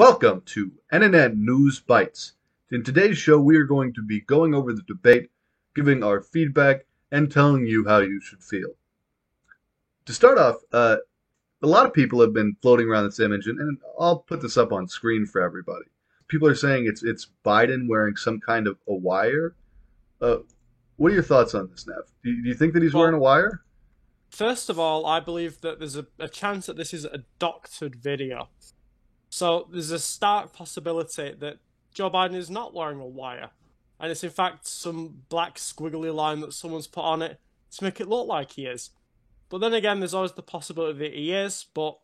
Welcome to NNN News Bites. In today's show, we are going to be going over the debate, giving our feedback, and telling you how you should feel. To start off, a lot of people have been floating around this image, and I'll put this up on screen for everybody. People are saying it's Biden wearing some kind of a wire. Uh, what are your thoughts on this, Nev? Do you think that he's wearing a Well, wire? first of all, I believe that there's a chance that this is a doctored video. So there's a stark possibility that Joe Biden is not wearing a wire. And it's in fact some black squiggly line that someone's put on it to make it look like he is. But then again, there's always the possibility that he is, but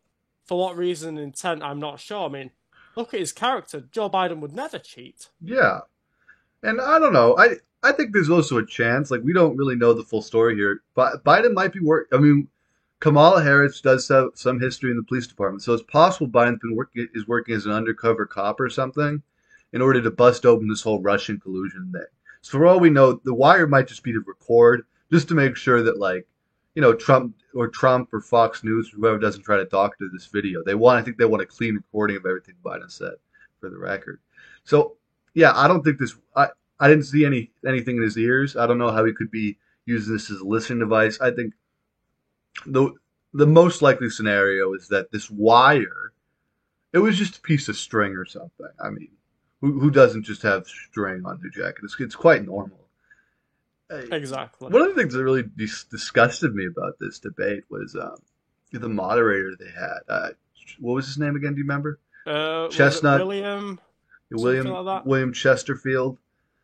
for what reason and intent, I'm not sure. I mean, look at his character. Joe Biden would never cheat. Yeah, and I don't know. I think there's also a chance. Like we don't really know the full story here, but Biden might be work. I mean, Kamala Harris does have some history in the police department, so it's possible is working as an undercover cop or something in order to bust open this whole Russian collusion thing. So for all we know, the wire might just be to record, just to make sure that Trump or Fox News or whoever doesn't try to doctor this video. I think they want a clean recording of everything Biden said for the record. So yeah, I don't think this. I didn't see anything in his ears. I don't know how he could be using this as a listening device. I think the the most likely scenario is that this wire, it was just a piece of string or something. I mean, who doesn't just have string on their jacket? It's quite normal. Uh, Exactly. One of the things that really disgusted me about this debate was the moderator they had. What was his name again? Do you remember? Was it Chestnut, William? Something William like that? William Chesterfield,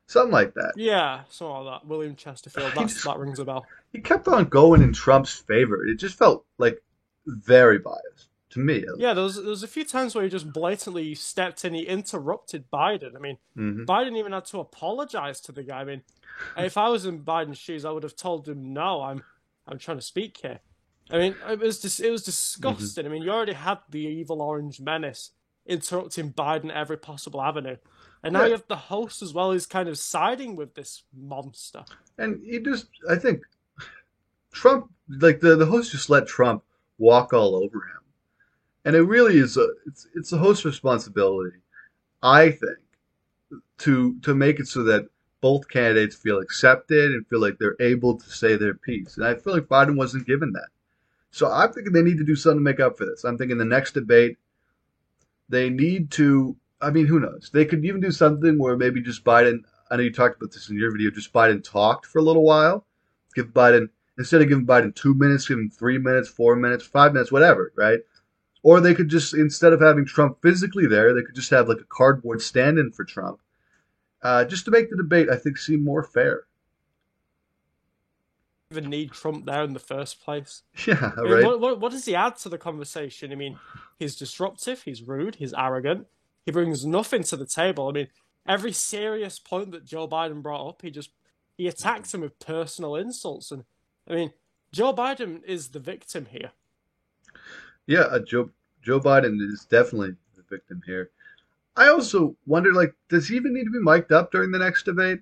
something like that. Yeah, something like that. William Chesterfield. He That's just that rings a bell. he kept on going in Trump's favor. It just felt like very biased to me, at Yeah, least. there was a few times where he just blatantly stepped in. He interrupted Biden. I mean, Hmm. Biden even had to apologize to the guy. I mean, if I was in Biden's shoes, I would have told him, "No, I'm trying to speak here." I mean, it was Hmm. disgusting. I mean, you already had the evil orange menace interrupting Biden every possible avenue, and now Yeah, you have the host as well who's kind of siding with this monster. and I think Trump, like the host, just let Trump walk all over him, and it really is it's the host's responsibility, I think, to make it so that both candidates feel accepted and feel like they're able to say their piece. And I feel like Biden wasn't given that. So I'm thinking they need to do something to make up for this. I'm thinking the next debate they need to. I mean, who knows? They could even do something where maybe just Biden. I know you talked about this in your video. Just Biden talked for a little while. Give Biden instead of giving Biden 2 minutes, give him 3 minutes, 4 minutes, 5 minutes, whatever, right? Or they could just instead of having Trump physically there, they could just have like a cardboard stand-in for Trump, just to make the debate, I think, seem more fair. Even need Trump there in the first place. Yeah, I mean, right. what does he add to the conversation? I mean, he's disruptive, he's rude, he's arrogant. He brings nothing to the table. I mean, every serious point that Joe Biden brought up, he attacks him with personal insults. And I mean, Joe Biden is the victim here. Yeah, Joe Biden is definitely the victim here. I also wonder, like, does he even need to be mic'd up during the next debate?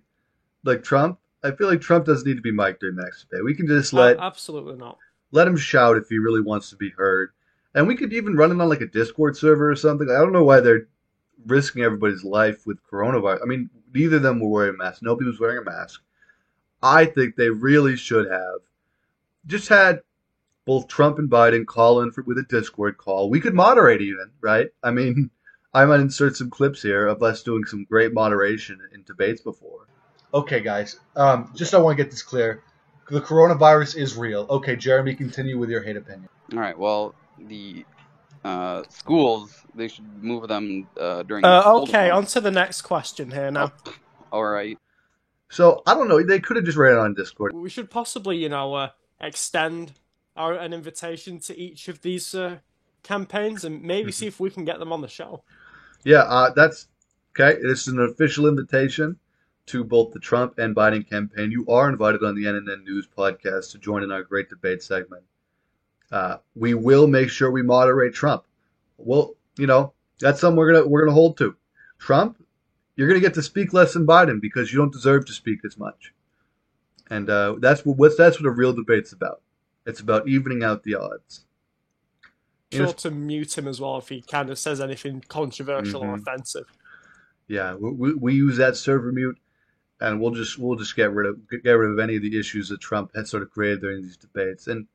Like Trump? I feel like Trump doesn't need to be mic'd during the next debate. We can just Absolutely not. let him shout if he really wants to be heard, and we could even run it on like a Discord server or something. I don't know why they're risking everybody's life with coronavirus. I mean, neither of them were wearing masks. Nobody was wearing a mask. I think they really should have just had both Trump and Biden call in with a Discord call. We could moderate even, right? I mean, I might insert some clips here of us doing some great moderation in debates before. Okay, guys. Just I want to get this clear. The coronavirus is real. Okay, Jeremy, continue with your hate opinion. All right. Well, the schools they should move them during the cold Okay, on months. to the next question here Oh, now. all right. So I don't know. They could have just ran it on Discord. We should possibly, extend an invitation to each of these campaigns and maybe see if we can get them on the show. Yeah, that's okay. This is an official invitation to both the Trump and Biden campaign. You are invited on the NNN News podcast to join in our great debate segment. We will make sure we moderate Trump. Well, that's something we're gonna hold to. Trump, you're gonna get to speak less than Biden because you don't deserve to speak as much. And that's what a real debate's about. It's about evening out the odds. sure to mute him as well if he kind of says anything controversial or offensive. Yeah, we use that server mute, and we'll just get rid of any of the issues that Trump had sort of created during these debates. And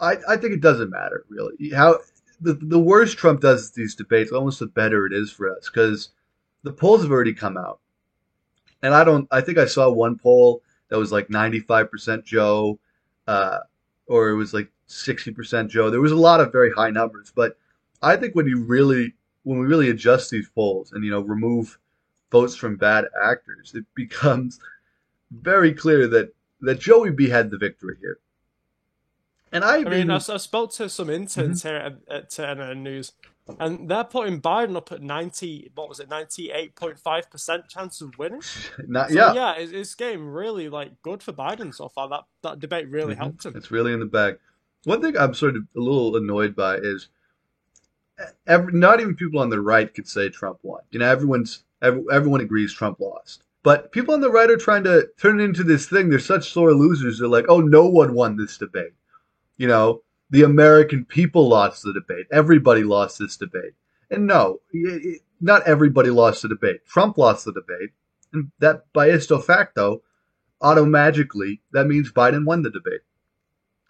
I think it doesn't matter really how the worse Trump does these debates, almost the better it is for us because the polls have already come out, and I think I saw one poll that was like 95% Joe, or it was like 60% Joe. There was a lot of very high numbers, but I think when we really adjust these polls and remove votes from bad actors, it becomes very clear that Joey B had the victory here. And I mean, I spoke to some interns here at TNN News, and they're putting Biden up at 98.5% chance of winning. It's getting really good for Biden so far. That debate really helped him. It's really in the bag. One thing I'm sort of a little annoyed by is not even people on the right could say Trump won. Everyone agrees Trump lost. But people on the right are trying to turn it into this thing. They're such sore losers. They're like, oh, no one won this debate. The American people lost the debate. Everybody lost this debate. And no, not everybody lost the debate. Trump lost the debate. And that, by isto facto, automagically, that means Biden won the debate.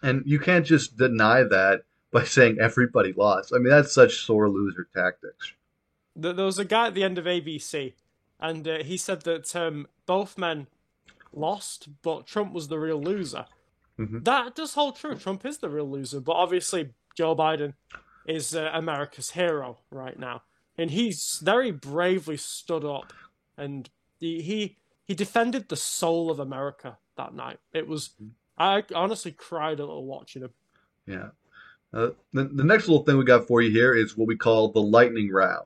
And you can't just deny that by saying everybody lost. I mean, that's such sore loser tactics. There was a guy at the end of ABC, and he said that both men lost, but Trump was the real loser. That does hold true. Trump is the real loser, but obviously Joe Biden is America's hero right now, and he's very bravely stood up, and he defended the soul of America that night. I honestly cried a little watching him. Yeah. The next little thing we got for you here is what we call the lightning round.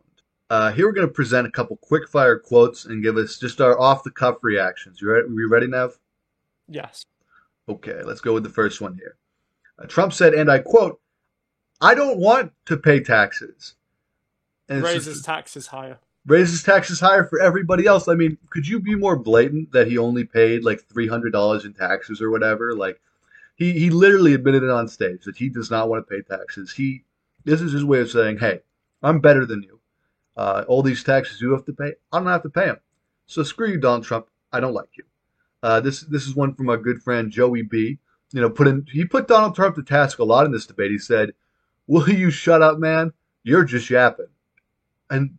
Here we're going to present a couple quick fire quotes and give us just our off the cuff reactions. You ready, Nev? Yes. Okay, let's go with the first one here. Trump said, and I quote, "I don't want to pay taxes." And raises taxes higher. Raises taxes higher for everybody else. I mean, could you be more blatant that he only paid like $300 in taxes or whatever? Like, he literally admitted it on stage that he does not want to pay taxes. This is his way of saying, hey, I'm better than you. All these taxes you have to pay, I don't have to pay them. So screw you, Donald Trump. I don't like you. This is one from our good friend Joey B. He put Donald Trump to task a lot in this debate. He said, "Will you shut up, man? You're just yapping." And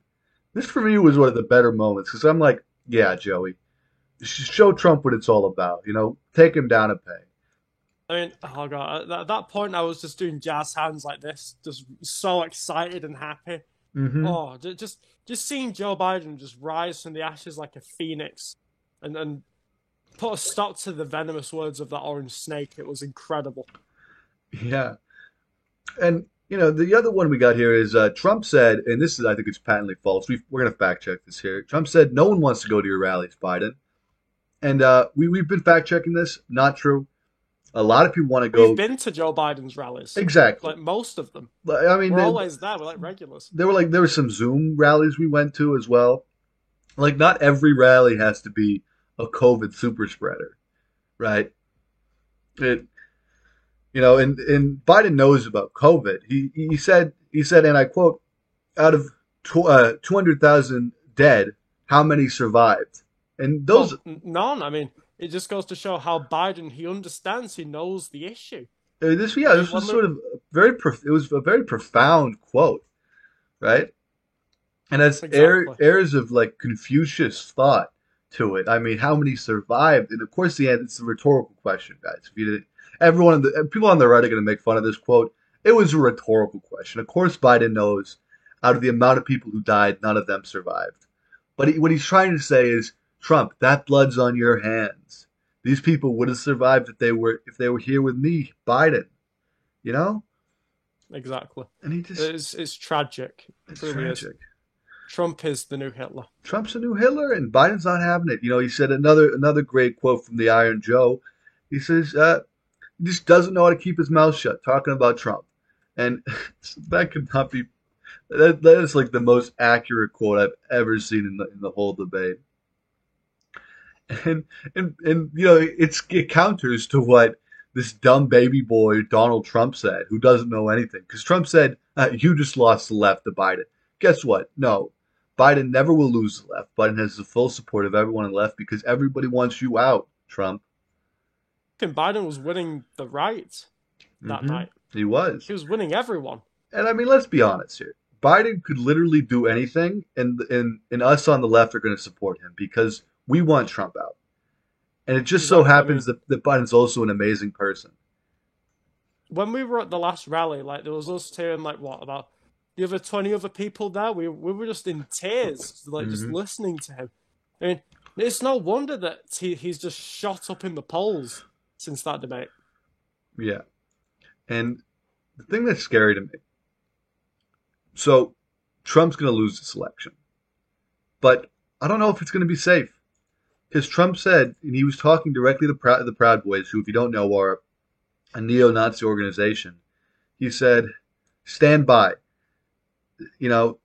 this for me was one of the better moments because I'm like, yeah, Joey, show Trump what it's all about. Take him down a peg. I mean, oh god, at that point I was just doing jazz hands like this, just so excited and happy. Oh, just seeing Joe Biden just rise from the ashes like a phoenix, and put a stop to the venomous words of that orange snake. It was incredible. Yeah. And, the other one we got here is Trump said, and this is, I think it's patently false. We're going to fact check this here. Trump said, no one wants to go to your rallies, Biden. And we've been fact checking this. Not true. A lot of people want to go. We've been to Joe Biden's rallies. Exactly. Like most of them. I mean, we're always there. We're like regulars. There were some Zoom rallies we went to as well. Like, not every rally has to be a COVID super spreader, right? And Biden knows about COVID. He said, and I quote, out of 200,000 dead, how many survived? And those none. I mean, it just goes to show how Biden, he understands, he knows the issue. This was sort of it was a very profound quote, right? And has airs of like Confucius thought to it. I mean, how many survived? And of course, it's a rhetorical question, guys. People on the right are going to make fun of this quote. It was a rhetorical question. Of course, Biden knows out of the amount of people who died, none of them survived. But what he's trying to say is, Trump, that blood's on your hands. These people would have survived if they were here with me, Biden. Exactly. And it's tragic. It really tragic. Is. Trump is the new Hitler. Trump's the new Hitler, and Biden's not having it. He said another great quote from the Iron Joe. He says, he just doesn't know how to keep his mouth shut, talking about Trump. And that could not be, that is like the most accurate quote I've ever seen in the whole debate. And it counters to what this dumb baby boy Donald Trump said, who doesn't know anything. Because Trump said, you just lost the left to Biden. Guess what? No. Biden never will lose the left. Biden has the full support of everyone on the left because everybody wants you out, Trump. And Biden was winning the right that night. He was. He was winning everyone. And I mean, let's be honest here. Biden could literally do anything, and us on the left are going to support him because we want Trump out. And it just so happens that Biden's also an amazing person. When we were at the last rally, like there was us two and like what about the other 20 other people there? We were just in tears, like just listening to him. I mean, it's no wonder that he's just shot up in the polls since that debate. Yeah, and the thing that's scary to me. So, Trump's going to lose this election. But I don't know if it's going to be safe. Because Trump said, and he was talking directly to the Proud Boys, who, if you don't know, are a neo-Nazi organization. He said, stand by. You know,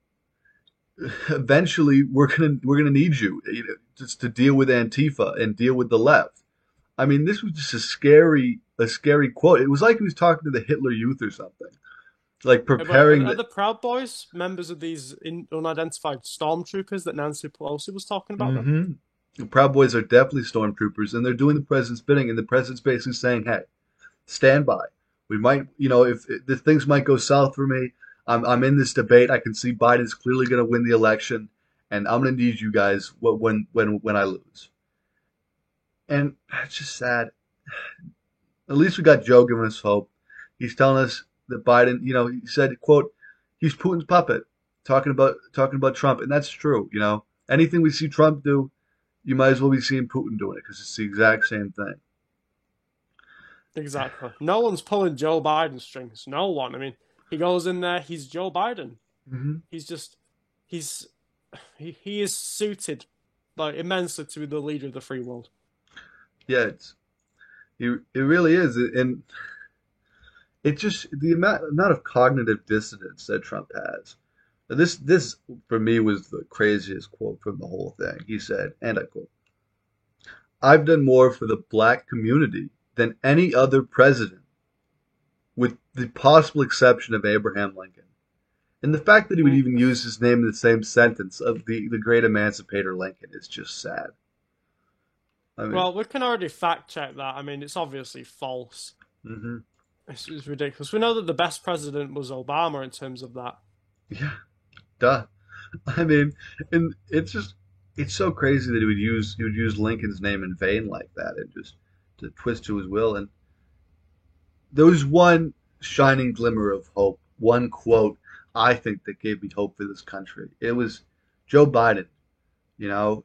eventually we're gonna need you, just to deal with Antifa and deal with the left. I mean, this was just a scary quote. It was like he was talking to the Hitler Youth or something. Like preparing. Are the Proud Boys members of these unidentified stormtroopers that Nancy Pelosi was talking about? Them? The Proud Boys are definitely stormtroopers, and they're doing the president's bidding, and the president's basically saying, "Hey, stand by. We might, if things might go south for me, I'm in this debate. I can see Biden's clearly going to win the election, and I'm going to need you guys when I lose." And it's just sad. At least we got Joe giving us hope. He's telling us that Biden, he said, quote, he's Putin's puppet, talking about Trump, and that's true. Anything we see Trump do, you might as well be seeing Putin doing it because it's the exact same thing. Exactly. No one's pulling Joe Biden strings. No one. I mean, he goes in there. He's Joe Biden. He is suited, like, immensely to be the leader of the free world. Yeah, it really is, and it just the amount of cognitive dissonance that Trump has. This for me was the craziest quote from the whole thing. He said, and I quote, "I've done more for the black community than any other president, with the possible exception of Abraham Lincoln." And the fact that he would even use his name in the same sentence of the great emancipator Lincoln is just sad. I mean, well, we can already fact check that. I mean, it's obviously false. It's ridiculous. We know that the best president was Obama in terms of that. Yeah, duh. I mean, and it's so crazy that he would use Lincoln's name in vain like that and just to twist to his will. And there was one shining glimmer of hope, one quote I think that gave me hope for this country. It was Joe Biden, the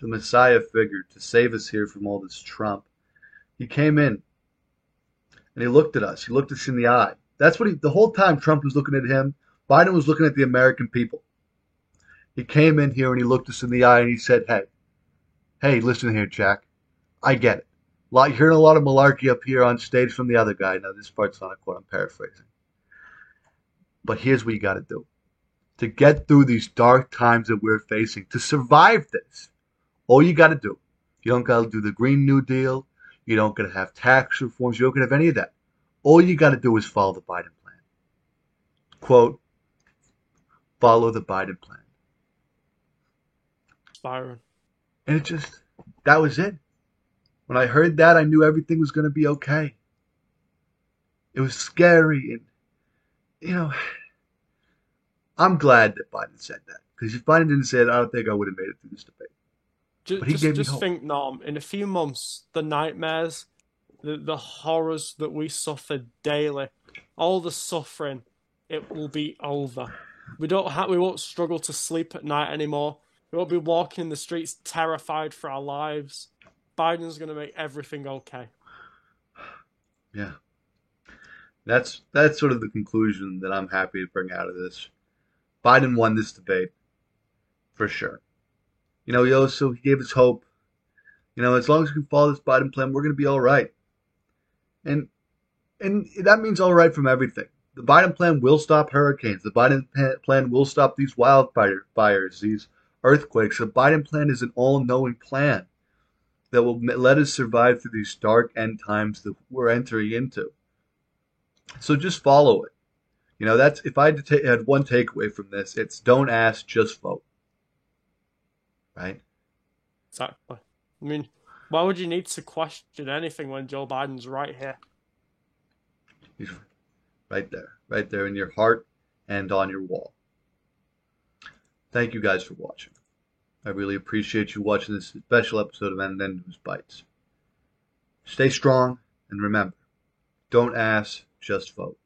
Messiah figure to save us here from all this Trump. He came in and he looked at us. He looked us in the eye. That's what the whole time Trump was looking at him. Biden was looking at the American people. He came in here and he looked us in the eye and he said, hey, listen here, Jack. I get it. You're hearing a lot of malarkey up here on stage from the other guy. Now, this part's not a quote. I'm paraphrasing. But here's what you got to do. To get through these dark times that we're facing, to survive this, all you got to do, you don't got to do the Green New Deal. You don't got to have tax reforms. You don't got to have any of that. All you got to do is follow the Biden plan. Quote, follow the Biden plan. Byron. And that was it. When I heard that, I knew everything was going to be okay. It was scary. And, I'm glad that Biden said that. Because if Biden didn't say it, I don't think I would have made it through this debate. Just think, Norm, in a few months, the nightmares, the horrors that we suffer daily, all the suffering, it will be over. We won't struggle to sleep at night anymore. We won't be walking in the streets terrified for our lives. Biden's going to make everything okay. Yeah. That's sort of the conclusion that I'm happy to bring out of this. Biden won this debate, for sure. He gave us hope. As long as we can follow this Biden plan, we're going to be all right. And that means all right from everything. The Biden plan will stop hurricanes. The Biden plan will stop these wildfires, these earthquakes. The Biden plan is an all-knowing plan. that will let us survive through these dark end times that we're entering into. So just follow it. That's if I had one takeaway from this, it's don't ask, just vote. Right? Exactly. I mean, why would you need to question anything when Joe Biden's right here? He's right there in your heart and on your wall. Thank you guys for watching. I really appreciate you watching this special episode of NN News Bites. Stay strong and remember, don't ask, just vote.